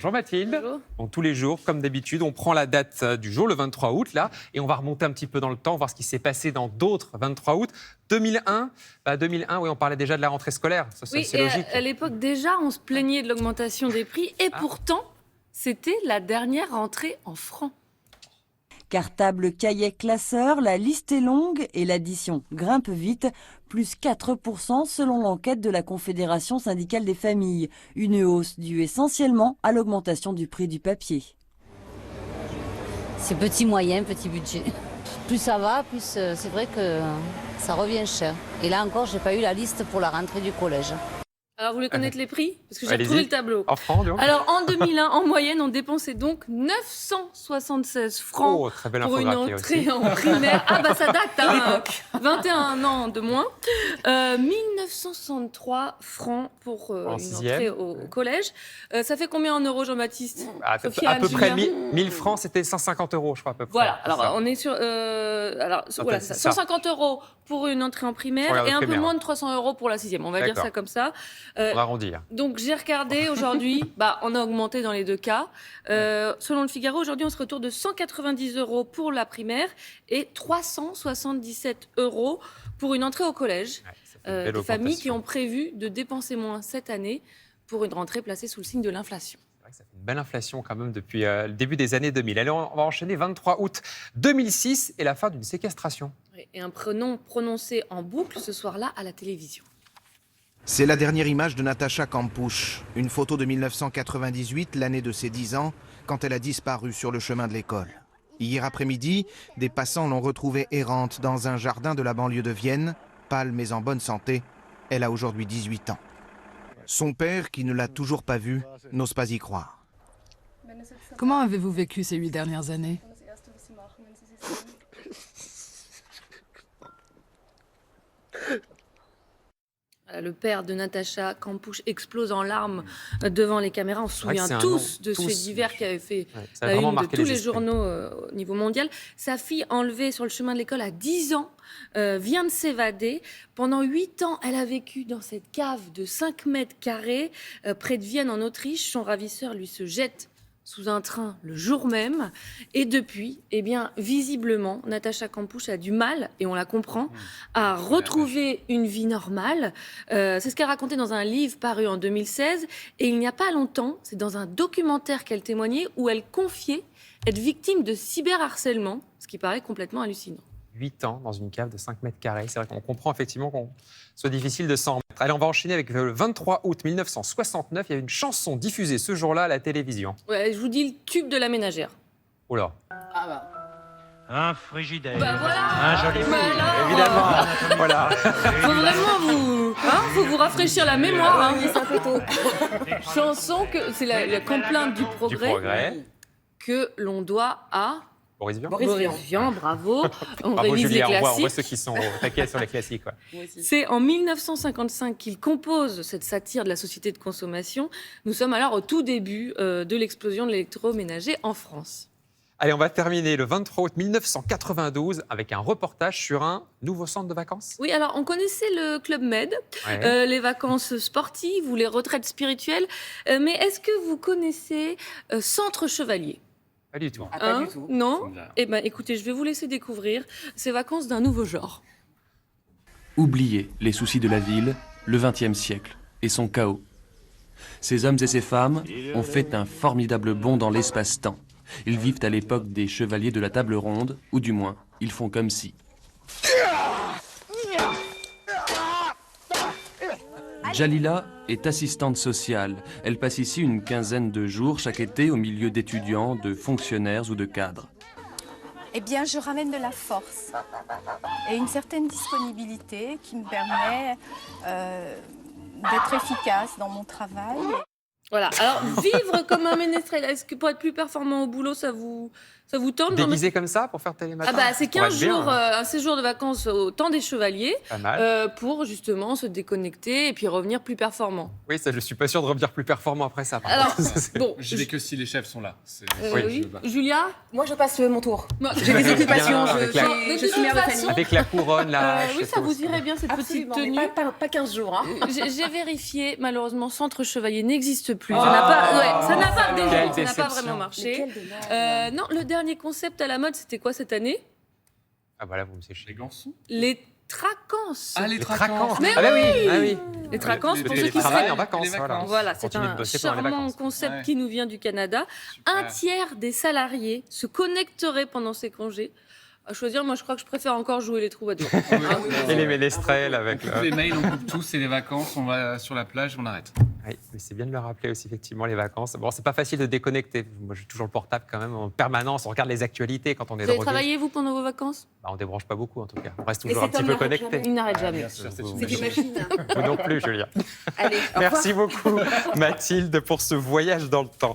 Bonjour Mathilde. Bonjour. Donc, tous les jours, comme d'habitude, on prend la date du jour, le 23 août, là, et on va remonter un petit peu dans le temps, voir ce qui s'est passé dans d'autres 23 août. 2001, 2001, oui, on parlait déjà de la rentrée scolaire, ça, Oui, c'est et logique. à l'époque, déjà, on se plaignait de l'augmentation des prix, et pourtant, c'était la dernière rentrée en francs. Cartable, cahier, classeur, la liste est longue et l'addition grimpe vite, plus 4% selon l'enquête de la Confédération syndicale des familles. Une hausse due essentiellement à l'augmentation du prix du papier. C'est petit moyen, petit budget. Plus ça va, plus c'est vrai que ça revient cher. Et là encore, j'ai pas eu la liste pour la rentrée du collège. Alors, vous voulez connaître les prix? Parce que j'ai Allez-y. retrouvé le tableau. En francs, donc. Alors, en 2001, en moyenne, on dépensait donc 976 francs Oh, très belle pour une infographie entrée en primaire. Ah bah ça date, hein, 21 ans de moins. 1963 francs pour En une sixième. entrée au collège. Ça fait combien en euros, Jean-Baptiste? Sophia, À peu près Julien 1000 francs, c'était 150 €, je crois, à peu près. Voilà, C'est alors ça. on est sur voilà, c'est ça. ça. 150 € pour une entrée en primaire Pour la et un peu primaire. moins de 300 € pour la sixième. On va dire D'accord. ça comme ça. On va arrondir. Donc j'ai regardé aujourd'hui, on a augmenté dans les deux cas. Selon le Figaro, aujourd'hui on se retourne de 190 € pour la primaire et 377 € pour une entrée au collège. Ouais, ça fait une belle Des familles qui augmentation. ont prévu de dépenser moins cette année pour une rentrée placée sous le signe de l'inflation. C'est vrai que ça fait une belle inflation quand même depuis le début des années 2000. Allez, on va enchaîner 23 août 2006 et la fin d'une séquestration. Et un prénom prononcé en boucle ce soir-là à la télévision. C'est la dernière image de Natacha Kampusch, une photo de 1998, l'année de ses 10 ans, quand elle a disparu sur le chemin de l'école. Hier après-midi, des passants l'ont retrouvée errante dans un jardin de la banlieue de Vienne, pâle mais en bonne santé. Elle a aujourd'hui 18 ans. Son père, qui ne l'a toujours pas vue, n'ose pas y croire. Comment avez-vous vécu ces 8 dernières années? Le père de Natacha Kampusch explose en larmes devant les caméras. On se vrai que souvient c'est un tous nom, de tous, faits divers qui avaient fait Ouais, ça a la vraiment une de marqué tous les les esprits. journaux au niveau mondial. Sa fille, enlevée sur le chemin de l'école à 10 ans, vient de s'évader. Pendant 8 ans, elle a vécu dans cette cave de 5 mètres carrés près de Vienne, en Autriche. Son ravisseur lui se jette sous un train le jour même. Et depuis, visiblement, Natacha Kampusch a du mal, et on la comprend, à retrouver une vie normale. C'est ce qu'elle racontait dans un livre paru en 2016. Et il n'y a pas longtemps, c'est dans un documentaire qu'elle témoignait, où elle confiait être victime de cyberharcèlement, ce qui paraît complètement hallucinant. 8 ans dans une cave de 5 mètres carrés. C'est vrai qu'on comprend effectivement qu'on soit difficile de s'en remettre. Allez, on va enchaîner avec le 23 août 1969. Il y a une chanson diffusée ce jour-là à la télévision. Ouais, je vous dis le tube de la ménagère. Oh là. Un frigidaire, voilà. un joli Bah four. alors. Évidemment. Voilà. Faut vraiment faut vous rafraîchir la mémoire. Chanson que c'est la complainte du Du progrès, progrès. que l'on doit à Boris Vian. Boris Vian, bravo. On Bravo révise Julien, les on voit classiques. ceux qui sont au taquet sur les classiques. Ouais. C'est en 1955 qu'il compose cette satire de la société de consommation. Nous sommes alors au tout début de l'explosion de l'électroménager en France. Allez, on va terminer le 23 août 1992 avec un reportage sur un nouveau centre de vacances. Oui, alors on connaissait le Club Med, Ouais. les vacances sportives ou les retraites spirituelles, mais est-ce que vous connaissez Centre Chevalier? Pas du tout. Hein? Non? Eh bien, écoutez, je vais vous laisser découvrir ces vacances d'un nouveau genre. Oublier les soucis de la ville, le XXe siècle et son chaos. Ces hommes et ces femmes ont fait un formidable bond dans l'espace-temps. Ils vivent à l'époque des chevaliers de la table ronde, ou du moins, ils font comme si. Jalila est assistante sociale. Elle passe ici une quinzaine de jours chaque été au milieu d'étudiants, de fonctionnaires ou de cadres. Eh bien, je ramène de la force et une certaine disponibilité qui me permet d'être efficace dans mon travail. Voilà, alors vivre comme un ménestrel, est-ce que pour être plus performant au boulot, ça vous Ça vous tente d'en Déguisé comme ça pour faire télématin? Ah bah c'est Ça pourrait 15 être bien, jours, hein. un séjour de vacances au temps des Chevaliers Pas mal. pour justement se déconnecter et puis revenir plus performant. Oui, ça, je suis pas sûr de revenir plus performant après ça. par Alors, contre. C'est- bon, J'y vais que si les chefs sont là. oui. Julia? Moi, je passe mon tour. Moi, J'ai des occupations, bien, avec la- je suis mère de famille. Avec la couronne, là. oui, ça vous irait bien cette Absolument, petite mais tenue. pas 15 jours. Hein. J'ai vérifié, malheureusement, Centre Chevalier n'existe plus. Ah. ça n'a pas, ça n'a pas, Quelle déjà, ça n'a pas déception. vraiment marché. Mais quel dommage. Non, le dernier concept à la mode, c'était quoi cette année? Ah voilà, vous me séchez. Les glaçons. Les tracances. Ah, les Les traquants. traquants. Mais Ah bah oui, ah oui. Les tracances, Les pour télé- ceux qui les Travail seraient... en vacances, Les voilà. vacances. Voilà, c'est Continuez de un bosser pendant les charmant vacances. concept Ouais. qui nous vient du Canada. Super. Un tiers des salariés se connecteraient pendant ces congés. À choisir, moi je crois que je préfère encore jouer les troubadours. Et les ménestrels avec On coupe les mails, on coupe tout, c'est les vacances, on va sur la plage, on arrête. Oui, mais c'est bien de le rappeler aussi, effectivement, les vacances. Bon, c'est pas facile de déconnecter. Moi, j'ai toujours le portable quand même en permanence. On regarde les actualités quand on est Vous avez drogué. travaillé, vous, pendant vos vacances? Bah, on débranche pas beaucoup, en tout cas. On reste Et toujours un cet petit homme peu n'arrête connecté. Il n'arrête jamais. Bien sûr, c'est une C'est des machine. machines. Vous non plus, Julia. Allez, au revoir. Merci beaucoup, Mathilde, pour ce voyage dans le temps.